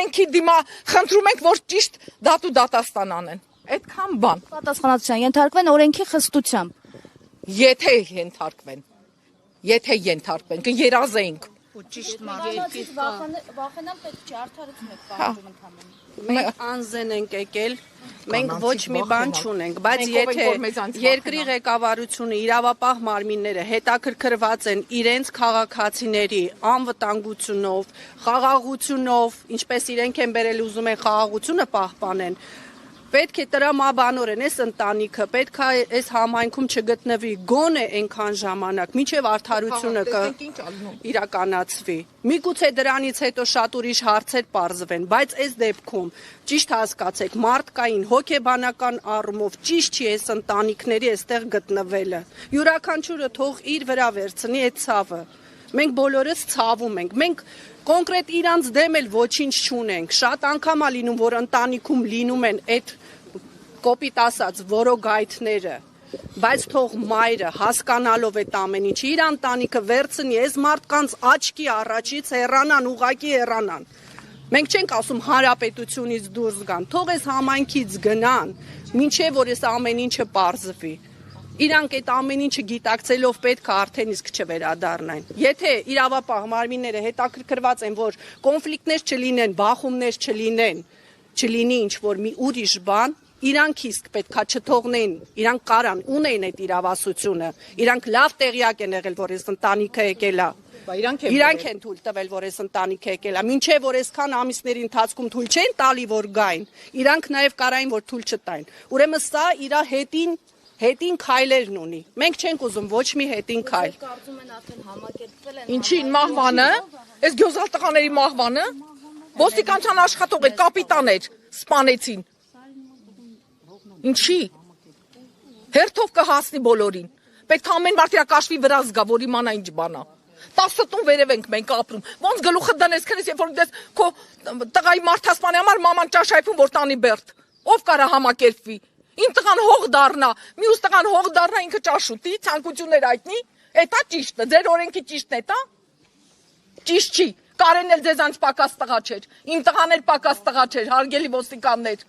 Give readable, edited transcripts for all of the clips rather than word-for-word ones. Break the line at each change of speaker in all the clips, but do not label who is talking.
օրենքի դիմա խնդրում ենք, որ ճիշտ դատու դատաստան անեն։ Այդքան բան։
Պատասխանատվության ենթարկվեն օրենքի խստությամբ։
Եթե ենթարկվեն, կերազեինք։
Ճիշտ
Վախենամ պետք չէ, արդարություն եք պահանջում ընդհանրապես։
Մենք անզեն ենք եկել, մենք ոչ մի բան չունենք, բայց եթե երկրի ղեկավարությունը, իրավապահ մարմինները հետաքրքրված են իրենց քաղաքացիների անվտանգությունով, խաղաղությունով, ինչպես իրենք են բերել ուզում են խաղաղությունը պահպանեն, պետք է տրամաբանորեն այս ընտանիքը, պետք է այս համայնքում չգտնվի գոնե այնքան ժամանակ, մինչև արդարությունը իրականացվի։ Միգուցե դրանից հետո շատ ուրիշ հարցեր պարզվեն, բայց այս դեպքում ճիշտ հասկացեք, մարդկային, հոգեբանական առումով ճիշտ չի այս ընտանիքների այստեղ գտնվելը։ Յուրաքանչյուրը թող իր վրա վերցնի այդ ցավը։ Մենք բոլորս ցավում ենք։ Մենք կոնկրետ իրանց դեմ էլ ոչինչ չունենք։ Շատ անգամ է լինում, որ ընտանիքում լինում են այդ կոպիտ ասած որոգայթները, բայց թող մայրը հասկանալով այդ ամեն ինչը իր ընտանիքը վերցնի, այս մարդկանց աչքի առաջից հեռանան, ուղակի հեռանան։ Մենք չենք ասում հանրապետությունից դուրս գան, թող այս համայնքից գնան, մինչև որ այս ամեն ինչը պարզվի։ Իրանք այդ ամեն ինչը գիտակցելով պետք է արդեն իսկ չվերադառնային։ Եթե իրավապահ մարմինները հետաքրքրված են, որ կոնֆլիկտներ չլինեն, բախումներ չլինի ինչ-որ մի ուրիշ բան, իրանք իսկ պետքա չթողնեն, իրանք կարան, ունեն այդ իրավասությունը, իրանք լավ տեղյակ են եղել, որ այս ընտանիքը եկել է։ Իրանք են թույլ տվել, որ այս ընտանիքը եկել է, մինչև որ այսքան ամիսների ընթացքում թույլ չեն տալի, որ գային, իրանք նաև կարային, որ թույլ չտային։ Ուրեմն սա իր հետին քայլերն ունի։ Մենք չենք ուզում ոչ մի հետին քայլ։
Կարծում են արդեն համակերպվել են։
Ինչի մահվանը, այս գյոզալ տղաների մահվանը, ոստիկանության աշխատող էր, կապիտան էր, սպանեցին։ Ինչի։ Հերթով կհասնի բոլորին։ Պետք է ամեն մարդ իր կաշվի վրա զգա, որ իմանա ինչ բան է։ 10 տուն վերև ենք մենք ապրում։ Ոնց գլուխը դնես քնես, երբ որ դες քո տղայի մարդասպանի համար մաման ճաշայփում որ տանի բերդ։ Ով կարա համակերպվի։ Իմ տղան հող դառնա, մյուս տղան հող դառնա, ինքը ճաշուտի, ցանկություններ այտնի, էտա ճիշտը, ձեր օրենքի ճիշտն է, դա։ Ճիշտ չի։ Կարեն էլ ձեզանց պակաս տղա չէր, իմ տղան էլ պակաս տղա չէր, հարգելի ոստիկաններ։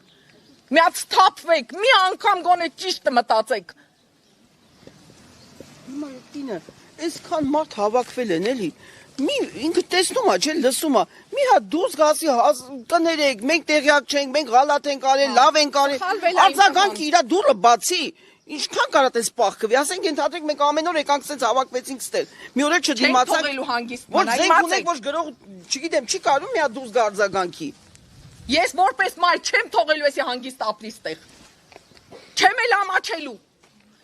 Միած թափվեք, մի անգամ գոնե ճիշտը մտածեք։
Հիմա տինը, այսքան մարդ հավաքվել են, էլի։ Մի ինքը տեսնում է, չէ, լսում է։ Մի հատ դուրս գասի կներեք, մենք տեղյակ չենք, մենք գալատ ենք արել, լավ ենք արել։ Արձագանքի իր դուրը բացի։ Ինչքան կարա տես պահկվի, ասենք ենթադրենք մենք ամեն օր եկանք ցենց հավաքվեցինք ստել։ Մի օր էլ չդիմացանք։ Ոչ զենք ունենք, ոչ գրող, չգիտեմ, չի կարում մի հատ դուրս գա արձագանքի։
Ես որպես մայր չեմ թողելու էսի հանգիստ ապրի ստեղ։ Չեմ էլ ամաչելու։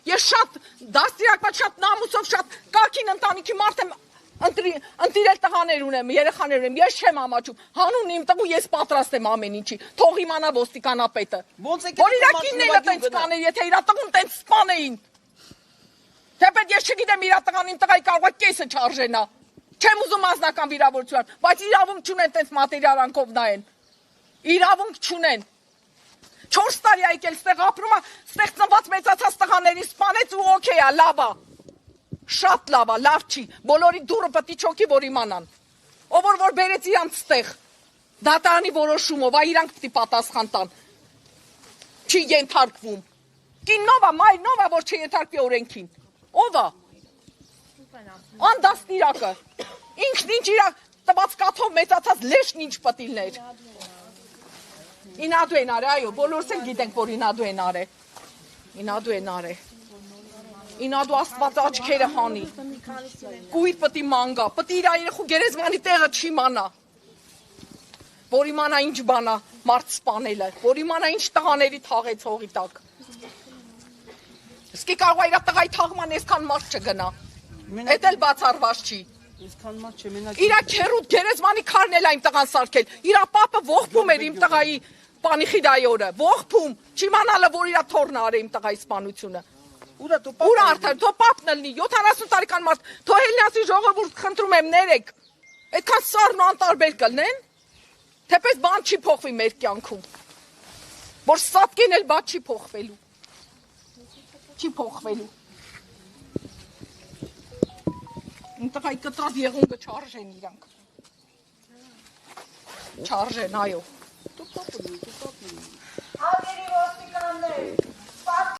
Ես շատ դաստիարակված, շատ նամուսով, շատ կակին ընտանիքի մարդ եմ ընտիրել տղաներ ունեմ, երեխաներ ունեմ, ես չեմ ամաչում։ Հանուն իմ տղու ես պատրաստ եմ ամեն ինչի։ Թող իմանա ոստիկանապետը։ Որ իր կինները տենց կաներ, եթե իր տղուն տենց սպանեին։ Թեպետ ես չգիտեմ իր տղան իմ տղայի կարող է կեսը չարժենա։ Չեմ ուզում անձնական վիրավորություն, բայց իրավունք չունեն տենց մատերիալանքով նայեն։ Իրավունք չունեն։ 4 տարի եկել ստեղ ապրում է, ստեղ ծնված մեծացած տղաներին սպանեց ու օքեյ է, լավ է։ Շատ լավ է, լավ չի։ Բոլորի դուրը պետք է չոքի, որ իմանան։ Ով որ բերեց իրանց ստեղ։ Դատարանի որոշումով, իրանք պետք է պատասխան տան։ Չի ենթարկվում։ Կիննով է, մայրնով է, որ չենթարկվի օրենքին։ Ով է։ Անդաստիրակը։ Ինքն ինչ իր տված կաթով մեծացած լեշն ինչ պետք է լիներ։ Ինադու են արե, այո, բոլորս էլ գիտենք, որ ինադու են արե։ Ինադու են արե։ Ինադու աստված աչքերը հանի։ Կույր պետք է մանգա, պետք է իր երեխու գերեզմանի տեղը չիմանա։ Որ իմանա ինչ բան է մարդ սպանելը, որ իմանա ինչ տղաների թաղեց հողի տակ։ Իսկի կարող է իր տղայի թաղման այսքան մարդ չգնա։ Էդ էլ բացառված չի։
Այսքան մարդ չմենակ։
Իրա քերուտ գերեզմանի քարն էլ այն տղան սարքել։ Իրա պապը ողբում էր իմ տղայի պանիխիդայի օրը, ողբում, չիմանալը, որ իրա թորն արե իմ տղայի սպանությունը։ Ուր արդար, թո պապն լինի, 70 տարեկան մարդ, թո հելնիասի ժողովուրդ խնդրում եմ ներեք, այդքան սառն ու անտարբեր կլնեն, թեպես բան չի փոխվի մեր կյանքում, որ սատկեն էլ բան չի փոխվելու, չի փոխվելու, իմ տղայի կտրած եղունգը չարժեն իրանք, Չարժեն, այո։
Դու կապնի։